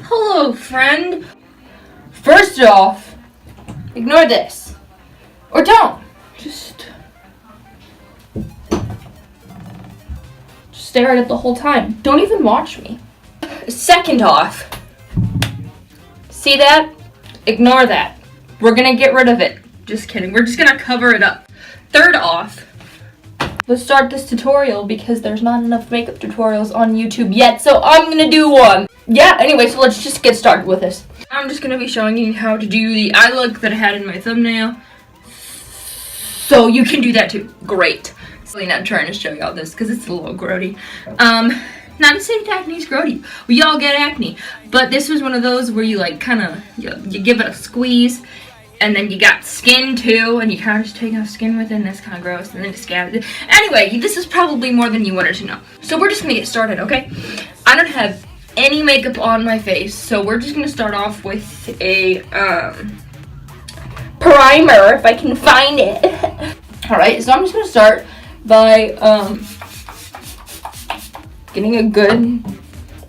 Hello, friend. First off, ignore this. Or don't. Just stare at it the whole time. Don't even watch me. Second off, see that? Ignore that. We're gonna get rid of it. Just kidding. We're just gonna cover it up. Third off, let's start this tutorial because there's not enough makeup tutorials on YouTube yet, so I'm gonna do one. Yeah, anyway, so let's just get started with this. I'm just gonna be showing you how to do the eye look that I had in my thumbnail. So you can do that too. Great. So I'm not trying to show y'all this because it's a little grody. Not to say that acne's grody. We all get acne. But this was one of those where you like kind of, you give it a squeeze. And then you got skin too. And you kind of just take off skin with it. And that's kind of gross. And then you scab it. Anyway, this is probably more than you wanted to know. So we're just going to get started, okay? I don't have any makeup on my face. So we're just going to start off with a primer, if I can find it. Alright, so I'm just going to start by getting a good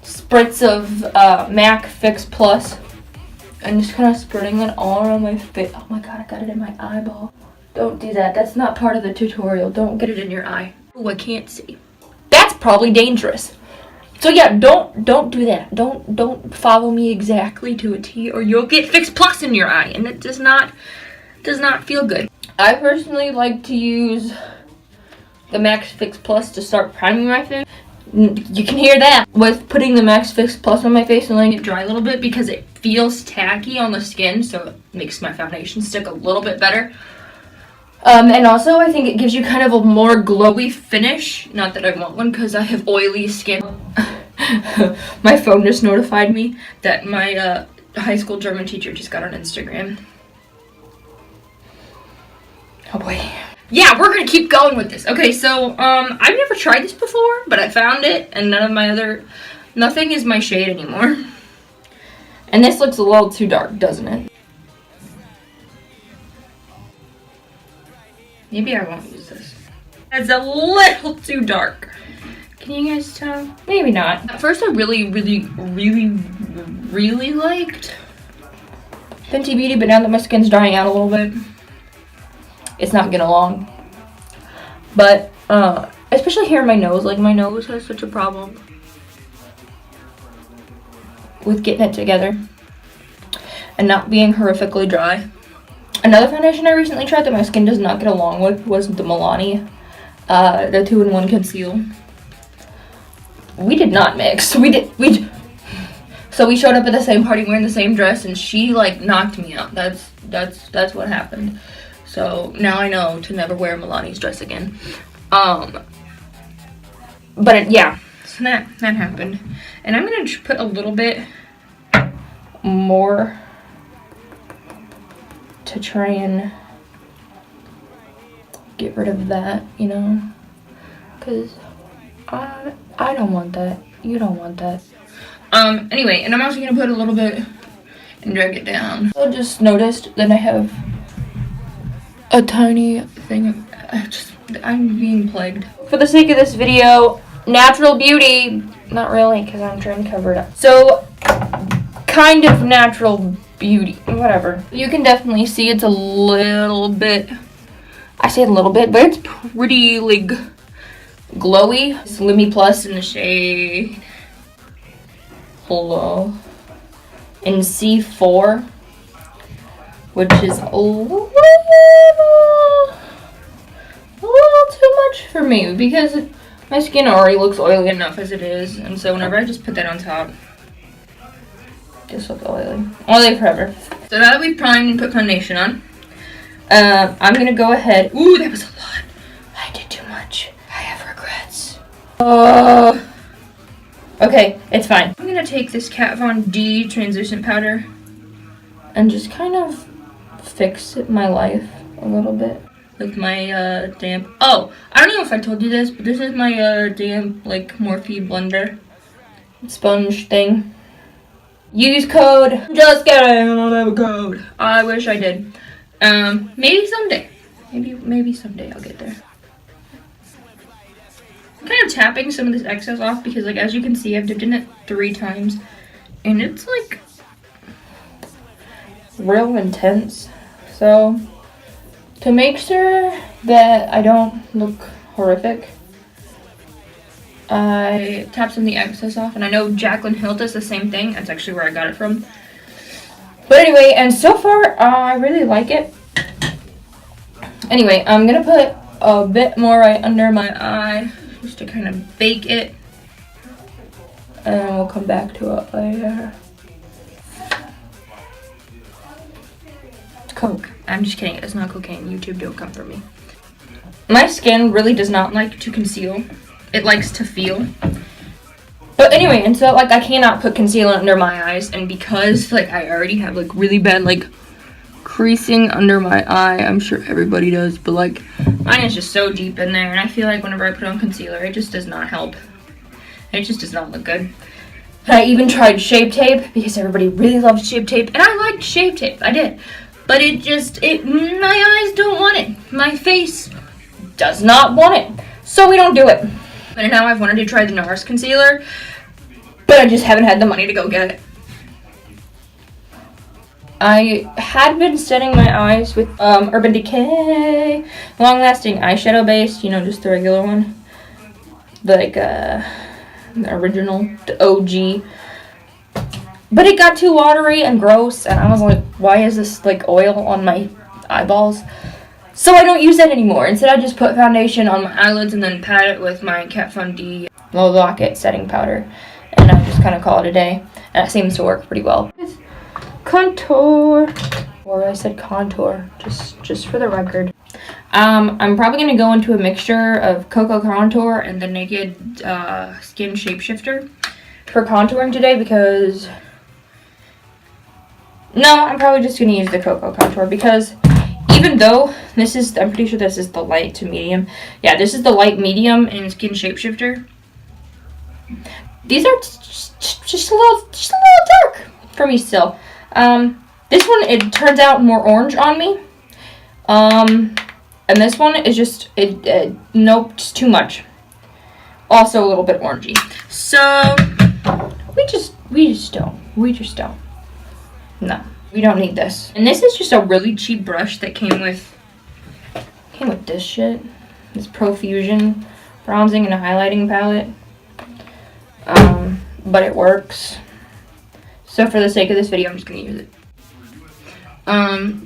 spritz of MAC Fix Plus and just kind of spreading it all around my face. Oh my god, I got it in my eyeball. Don't do that. That's not part of the tutorial. Don't get it in your eye. Oh, I can't see. That's probably dangerous. So yeah, don't do that. Don't follow me exactly to a T or you'll get Fix Plus in your eye and it does not feel good. I personally like to use the Max Fix Plus to start priming my face. You can hear that with putting the Max Fix Plus on my face and letting it dry a little bit because it feels tacky on the skin, so it makes my foundation stick a little bit better. And also I think it gives you kind of a more glowy finish. Not that I want one because I have oily skin. My phone just notified me that my high school German teacher just got on Instagram. Oh boy. Yeah, we're gonna keep going with this. Okay, so I've never tried this before, but I found it, and nothing is my shade anymore. And this looks a little too dark, doesn't it? Maybe I won't use this. It's a little too dark. Can you guys tell? Maybe not. At first, I really liked Fenty Beauty, but now that my skin's drying out a little bit, it's not getting along. But especially here in my nose, like my nose has such a problem with getting it together and not being horrifically dry. Another foundation I recently tried that my skin does not get along with was the Milani, the 2-in-1 Conceal. We did not mix. So we showed up at the same party wearing the same dress, and she like knocked me out. That's what happened. So now I know to never wear Milani's dress again. But yeah, so that happened. And I'm gonna put a little bit more to try and get rid of that, you know, because I don't want that. You don't want that. Anyway, and I'm also gonna put a little bit and drag it down. I just noticed that I have a tiny thing. I'm being plagued. For the sake of this video, natural beauty. Not really, because I'm trying to cover it up. So, kind of natural beauty. Whatever. You can definitely see it's a little bit, I say a little bit, but it's pretty like glowy. It's Lumi Plus in the shade Hello in C4, which is a little too much for me because my skin already looks oily enough as it is, and so whenever I just put that on top, it just looks oily. Oily forever. So now that we've primed and put foundation on, I'm gonna go ahead. Ooh, that was a lot. I did too much. I have regrets. Okay, it's fine. I'm gonna take this Kat Von D translucent powder and just kind of fix my life a little bit with my damp. Oh, I don't know if I told you this, but this is my damp like Morphe blender sponge thing. Use code. Just kidding, I don't have a code. I wish I did. Maybe someday. Maybe someday I'll get there. I'm kind of tapping some of this excess off because, like, as you can see, I've dipped in it 3 times and it's like real intense. So to make sure that I don't look horrific, I tap some of the excess off, and I know Jaclyn Hill does the same thing. That's actually where I got it from. But anyway, and so far I really like it. Anyway, I'm gonna put a bit more right under my eye just to kind of bake it, and we'll come back to it later. It's Coke. I'm just kidding. It's not cocaine. YouTube, don't come for me. My skin really does not like to conceal. It likes to feel. But anyway, and so like I cannot put concealer under my eyes, and because like I already have like really bad like creasing under my eye, I'm sure everybody does, but like mine is just so deep in there, and I feel like whenever I put on concealer, it just does not help. It just does not look good. I even tried Shape Tape because everybody really loves Shape Tape, and I liked Shape Tape. I did, but my eyes don't want it. My face does not want it, so we don't do it. And now I've wanted to try the NARS concealer, but I just haven't had the money to go get it. I had been setting my eyes with Urban Decay long-lasting eyeshadow base, you know, just the regular one, like the original, the OG. But it got too watery and gross, and I was like, why is this like oil on my eyeballs? So I don't use that anymore. Instead, I just put foundation on my eyelids and then pat it with my Kat Von D Low Locket setting powder, and I just kind of call it a day. And it seems to work pretty well. Contour, or I said contour, just for the record. I'm probably gonna go into a mixture of Cocoa Contour and the Naked Skin Shapeshifter for contouring today, because I'm probably just gonna use the Cocoa Contour, because even though this is, I'm pretty sure this is the light to medium. Yeah, this is the light medium in Skin Shapeshifter. These are just a little dark for me still. This one, it turns out more orange on me. And this one is just, nope, just too much. Also a little bit orangey. So, we just don't. No, we don't need this. And this is just a really cheap brush that came with this shit. This Profusion bronzing and highlighting palette. But it works. So for the sake of this video, I'm just gonna use it.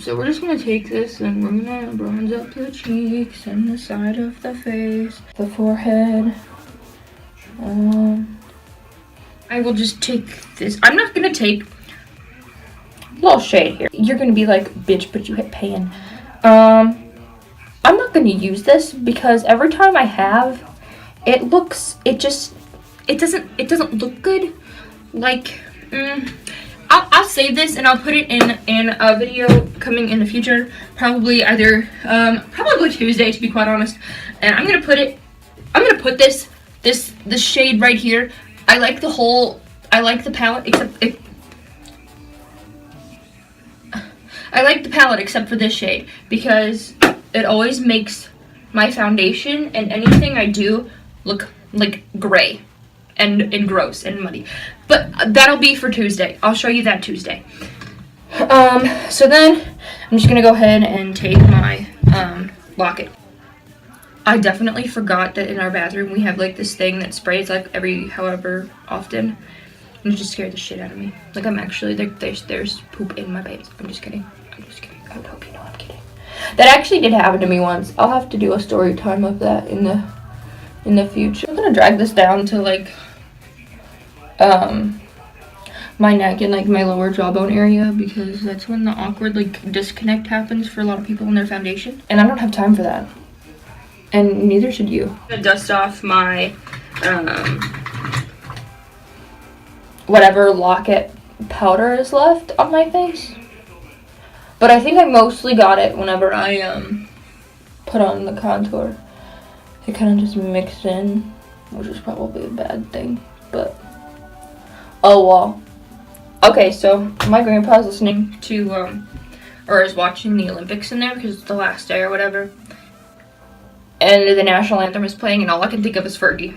So we're just gonna take this and we're gonna bronze up the cheeks and the side of the face, the forehead. I will just take this. I'm not gonna take a little shade here. You're gonna be like, bitch, but you hit pan. I'm not gonna use this because every time I have, it doesn't look good. Like, I'll save this and I'll put it in a video coming in the future, probably either probably Tuesday, to be quite honest. And I'm gonna put this shade right here. I like the palette, except for this shade, because it always makes my foundation and anything I do look like gray and gross and muddy. But that'll be for Tuesday. I'll show you that Tuesday. So then I'm just gonna go ahead and take my locket. I definitely forgot that in our bathroom we have like this thing that sprays like every however often, and it just scared the shit out of me. Like, I'm actually there's poop in my base. I'm just kidding. I would hope you know I'm kidding. That actually did happen to me once. I'll have to do a story time of that in the future. I'm gonna drag this down to like my neck and like my lower jawbone area, because that's when the awkward like disconnect happens for a lot of people in their foundation, and I don't have time for that, and neither should you. I'm gonna dust off my whatever locket powder is left on my face, but I think I mostly got it whenever I put on the contour. It kind of just mixed in, which is probably a bad thing, but oh well. Okay, so my grandpa's listening to, or is watching the Olympics in there because it's the last day or whatever. And the national anthem is playing, and all I can think of is Fergie.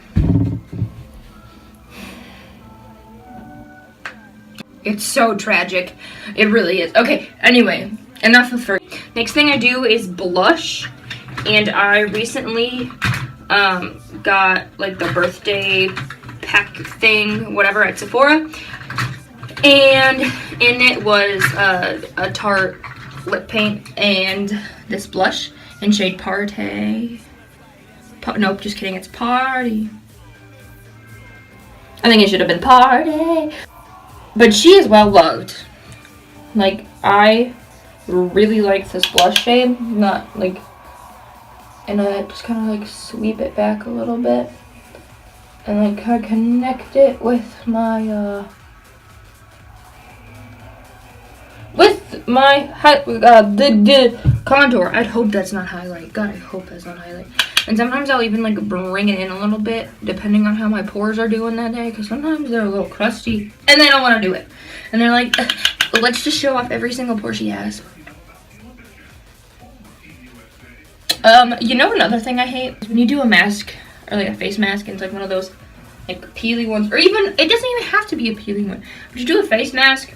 It's so tragic. It really is. Okay, anyway, enough of fur. Next thing I do is blush. And I recently got like the birthday pack thing, whatever, at Sephora. And in it was a Tarte lip paint and this blush in shade Party. Nope, just kidding, it's Party. I think it should have been Party. But she is well loved. Like, I really like this blush shade. Not like, and I just kind of like sweep it back a little bit. And like kind of connect it with my the contour. I'd hope that's not highlight. God, I hope that's not highlight. And sometimes I'll even like bring it in a little bit, depending on how my pores are doing that day, because sometimes they're a little crusty and they don't want to do it. And they're like, let's just show off every single pore she has. You know another thing I hate is when you do a mask or like a face mask and it's like one of those like peely ones, or even it doesn't even have to be a peely one. But you do a face mask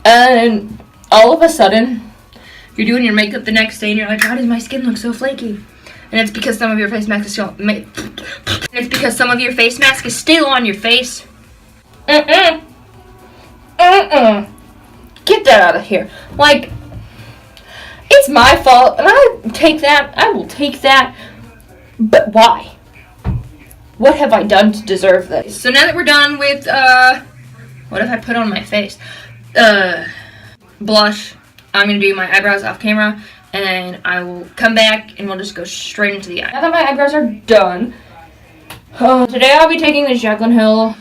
and all of a sudden you're doing your makeup the next day and you're like, why does my skin look so flaky? And it's because some of your face mask is still on your face. Get that out of here. Like, it's my fault, and I will take that. But why? What have I done to deserve this? So now that we're done with, what have I put on my face? Blush. I'm gonna do my eyebrows off camera, and then I will come back, and we'll just go straight into the eye. Now that my eyebrows are done, today I'll be taking the Jaclyn Hill,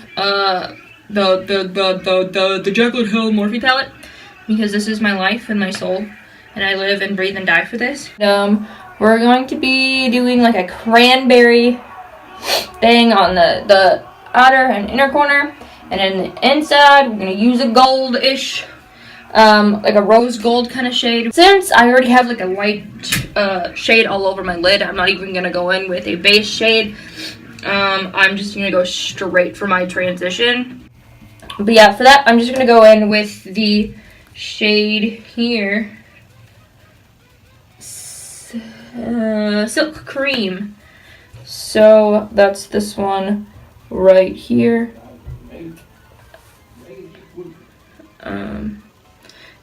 the Jaclyn Hill Morphe palette, because this is my life and my soul. And I live and breathe and die for this. We're going to be doing like a cranberry thing on the outer and inner corner. And then the inside, we're going to use a gold-ish, like a rose gold kind of shade. Since I already have like a light shade all over my lid, I'm not even going to go in with a base shade. I'm just going to go straight for my transition. But yeah, for that, I'm just going to go in with the shade here. Silk Cream. So that's this one right here. And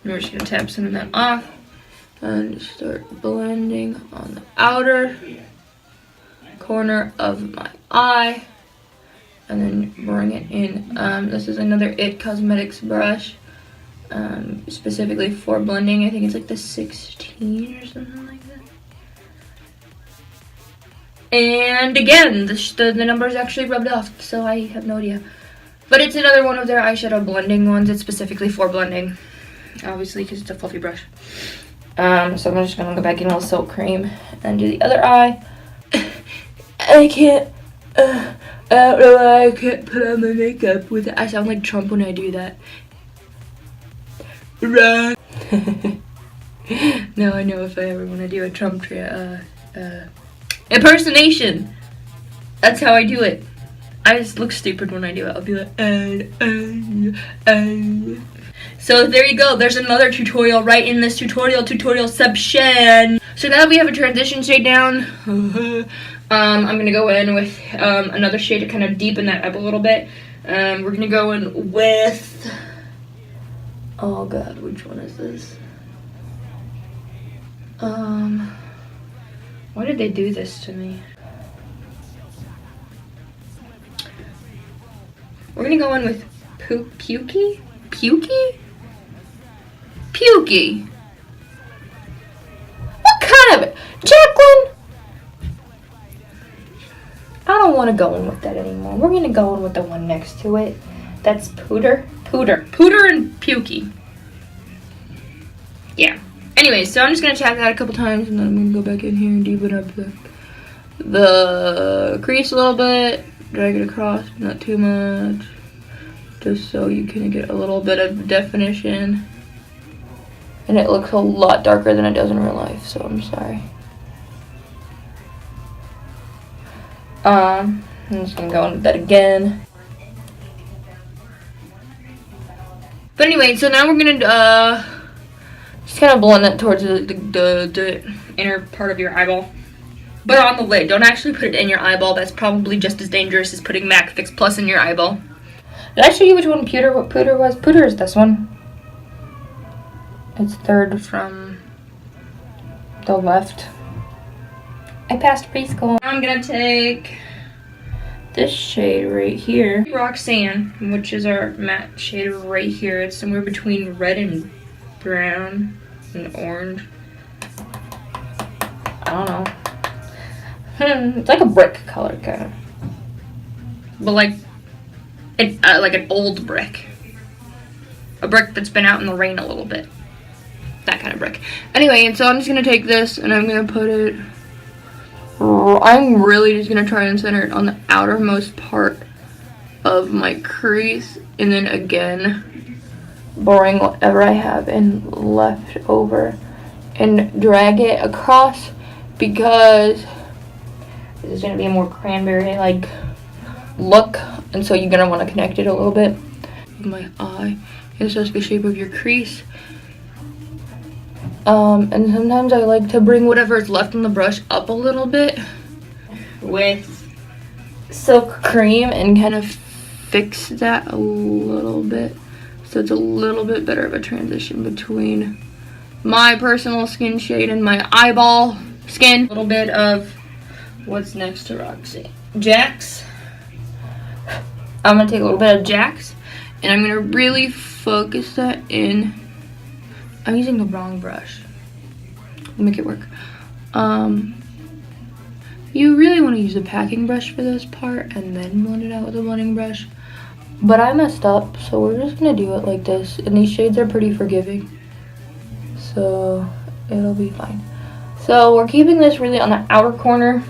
we're just gonna tap some of that off and start blending on the outer corner of my eye, and then bring it in. This is another IT Cosmetics brush, specifically for blending. I think it's like the 16 or something like that. And again, the number is actually rubbed off, so I have no idea. But it's another one of their eyeshadow blending ones. It's specifically for blending, obviously, because it's a fluffy brush. So I'm just going to go back in a little Silk Cream and do the other eye. I can't, I don't know why I can't put on my makeup with it. I sound like Trump when I do that. Right. Now I know if I ever want to do a Trump impersonation. That's how I do it. I just look stupid when I do it. I'll be like, So there you go. There's another tutorial right in this tutorial section. So now that we have a transition shade down, I'm gonna go in with another shade to kind of deepen that up a little bit. We're gonna go in with, oh god, which one is this? Why did they do this to me? We're gonna go in with Pukey? Pukey? Pukey. What kind of, Jaclyn? I don't want to go in with that anymore. We're gonna go in with the one next to it. That's Pooter and Pukey. Yeah. Anyway, so I'm just gonna tap that a couple times, and then I'm gonna go back in here and deepen up the crease a little bit. Drag it across, not too much, just so you can get a little bit of definition. And it looks a lot darker than it does in real life, so I'm sorry. I'm just gonna go in with that again. But anyway, so now we're gonna just kind of blend that towards the inner part of your eyeball. But on the lid, don't actually put it in your eyeball. That's probably just as dangerous as putting MAC Fix Plus in your eyeball. Did I show you which one Pooter was? Pooter is this one. It's third from the left. I passed preschool. I'm gonna take this shade right here, Roxanne, which is our matte shade right here. It's somewhere between red and brown and orange. I don't know. It's like a brick color, kind of, but like an old brick, a brick that's been out in the rain a little bit, that kind of brick. Anyway, and so I'm just gonna take this and I'm gonna put it. I'm really just gonna try and center it on the outermost part of my crease, and then again, borrowing whatever I have in left over and drag it across, because this is gonna be a more cranberry like look, and so you're gonna want to connect it a little bit with my eye. It's just the shape of your crease. And sometimes I like to bring whatever is left on the brush up a little bit with silk cream and kind of fix that a little bit, so it's a little bit better of a transition between my personal skin shade and my eyeball skin. A little bit of what's next to Roxy? Jax. I'm gonna take a little bit of Jax and I'm gonna really focus that in. I'm using the wrong brush. Make it work. You really want to use a packing brush for this part and then blend it out with a blending brush. But I messed up, so we're just gonna do it like this. And these shades are pretty forgiving, so it'll be fine. So we're keeping this really on the outer corner.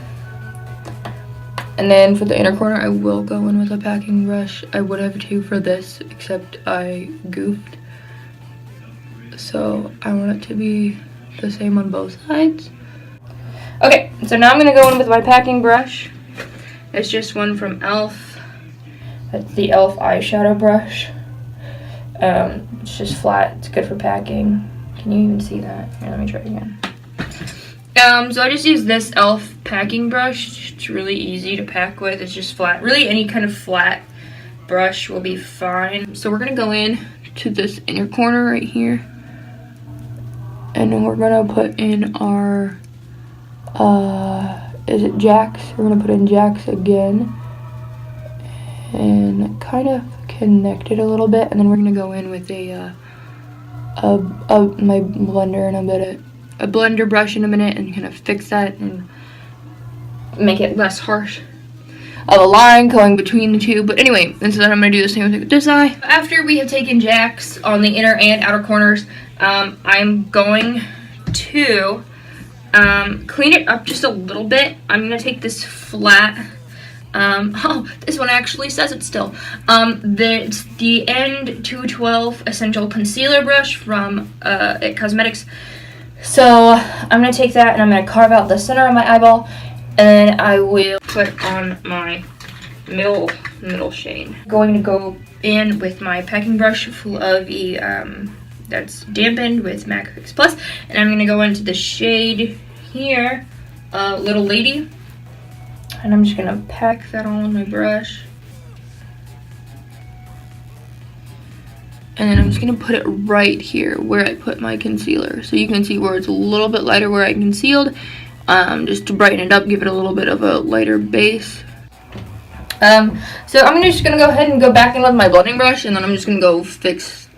And then for the inner corner, I will go in with a packing brush. I would have too for this, except I goofed. So I want it to be the same on both sides. Okay, so now I'm gonna go in with my packing brush. It's just one from e.l.f. That's the e.l.f. eyeshadow brush. It's just flat, it's good for packing. Can you even see that? Here, let me try again. So I just use this e.l.f. packing brush. It's really easy to pack with. It's just flat. Really, any kind of flat brush will be fine. So we're gonna go in to this inner corner right here, and then we're gonna put in our is it Jax? We're gonna put in Jax again and kind of connect it a little bit, and then we're gonna go in with my blender in a blender brush in a minute and kind of fix that and make it less harsh of a line going between the two. But anyway, and so then I'm gonna do the same thing with this eye. After we have taken Jax on the inner and outer corners, I'm going to clean it up just a little bit. I'm gonna take this flat, oh, this one actually says it still. It's the End 212 Essential Concealer Brush from IT Cosmetics. So I'm gonna take that and I'm gonna carve out the center of my eyeball, and then I will put on my middle shade. Going to go in with my packing brush full of the that's dampened with MAC Fix Plus, and I'm gonna go into the shade here, Little Lady, and I'm just gonna pack that all on my brush, and then I'm just gonna put it right here where I put my concealer, so you can see where it's a little bit lighter where I concealed, just to brighten it up, give it a little bit of a lighter base. So I'm just gonna go ahead and go back in with my blending brush, and then I'm just gonna go fix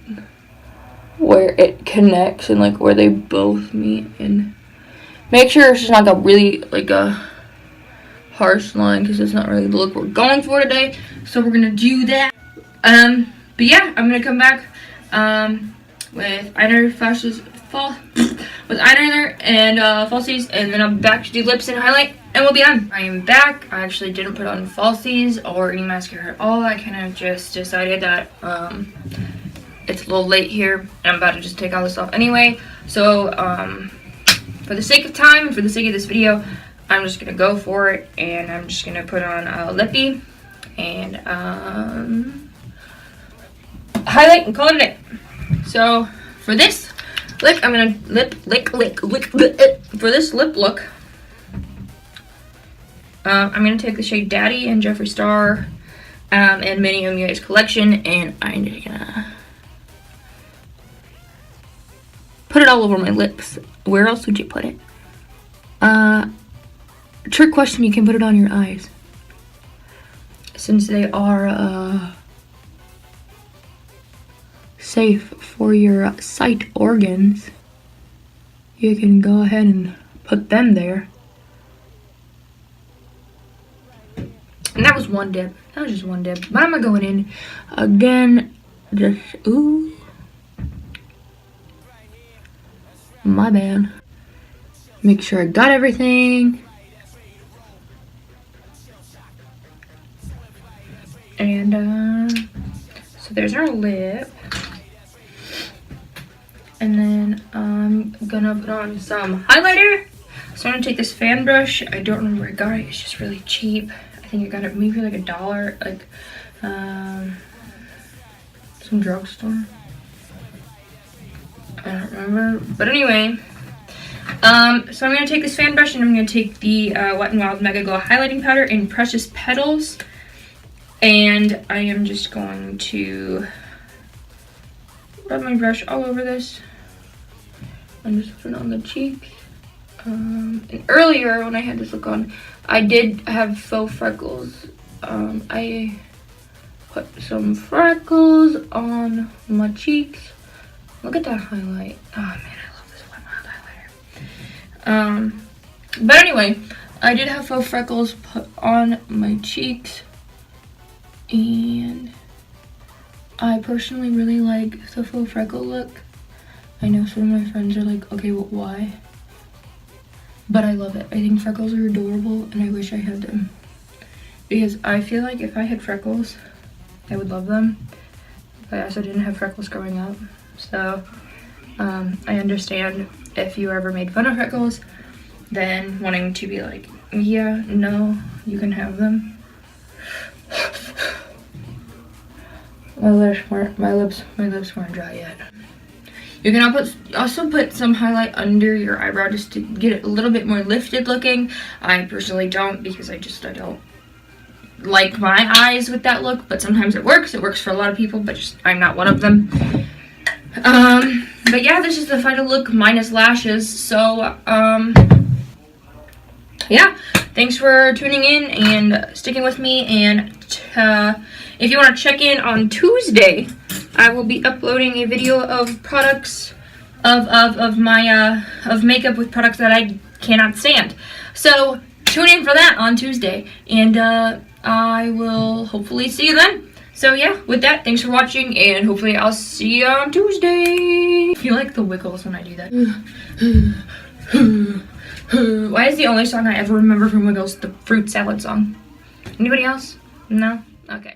where it connects and like where they both meet, and make sure it's just not a really like a harsh line, because it's not really the look we're going for today. So we're gonna do that. But yeah, I'm gonna come back with eyeliner and falsies, and then I'm back to do lips and highlight, and we'll be done. I am back. I actually didn't put on falsies or any mascara at all. I kind of just decided that it's a little late here, and I'm about to just take all this off anyway. So for the sake of time and for the sake of this video, I'm just gonna go for it, and I'm just gonna put on a lippy and highlight and call it a day. So for this lick, I'm gonna for this lip look, I'm gonna take the shade Daddy and Jeffree Star and Mini MUA's collection, and I'm just gonna put it all over my lips. Where else would you put it? Trick question, you can put it on your eyes. Since they are safe for your sight organs, you can go ahead and put them there. And that was one dip. That was just one dip. But I'm going in again. Just, ooh. My bad. Make sure I got everything. And, so there's our lip. And then I'm gonna put on some highlighter. So I'm gonna take this fan brush. I don't remember where I got it. It's just really cheap. I think I got it maybe for like $1, like some drugstore. I don't remember. But anyway, so I'm gonna take this fan brush and I'm gonna take the Wet n Wild Mega Glow highlighting powder in Precious Petals. And I am just going to rub my brush all over this. I'm just putting it on the cheeks. And earlier when I had this look on, I did have faux freckles. I put some freckles on my cheeks. Look at that highlight. Oh man, I love this Wet n Wild highlighter. But anyway, I did have faux freckles put on my cheeks. And I personally really like the faux freckle look. I know some of my friends are like, okay, well, why? But I love it. I think freckles are adorable and I wish I had them. Because I feel like if I had freckles, I would love them. But I also didn't have freckles growing up. So I understand if you ever made fun of freckles, then wanting to be like, yeah, no, you can have them. My lips weren't dry yet. You can also put some highlight under your eyebrow just to get it a little bit more lifted looking. I personally don't, because I don't like my eyes with that look, but sometimes it works. It works for a lot of people, but just I'm not one of them. But yeah, this is the final look minus lashes. So yeah, thanks for tuning in and sticking with me. And if you want to check in on Tuesday, I will be uploading a video of products of my makeup with products that I cannot stand. So tune in for that on Tuesday, and I will hopefully see you then. So yeah, with that, thanks for watching, and hopefully I'll see you on Tuesday. I feel like the Wiggles when I do that. Why is the only song I ever remember from Wiggles the fruit salad song? Anybody else? No? Okay.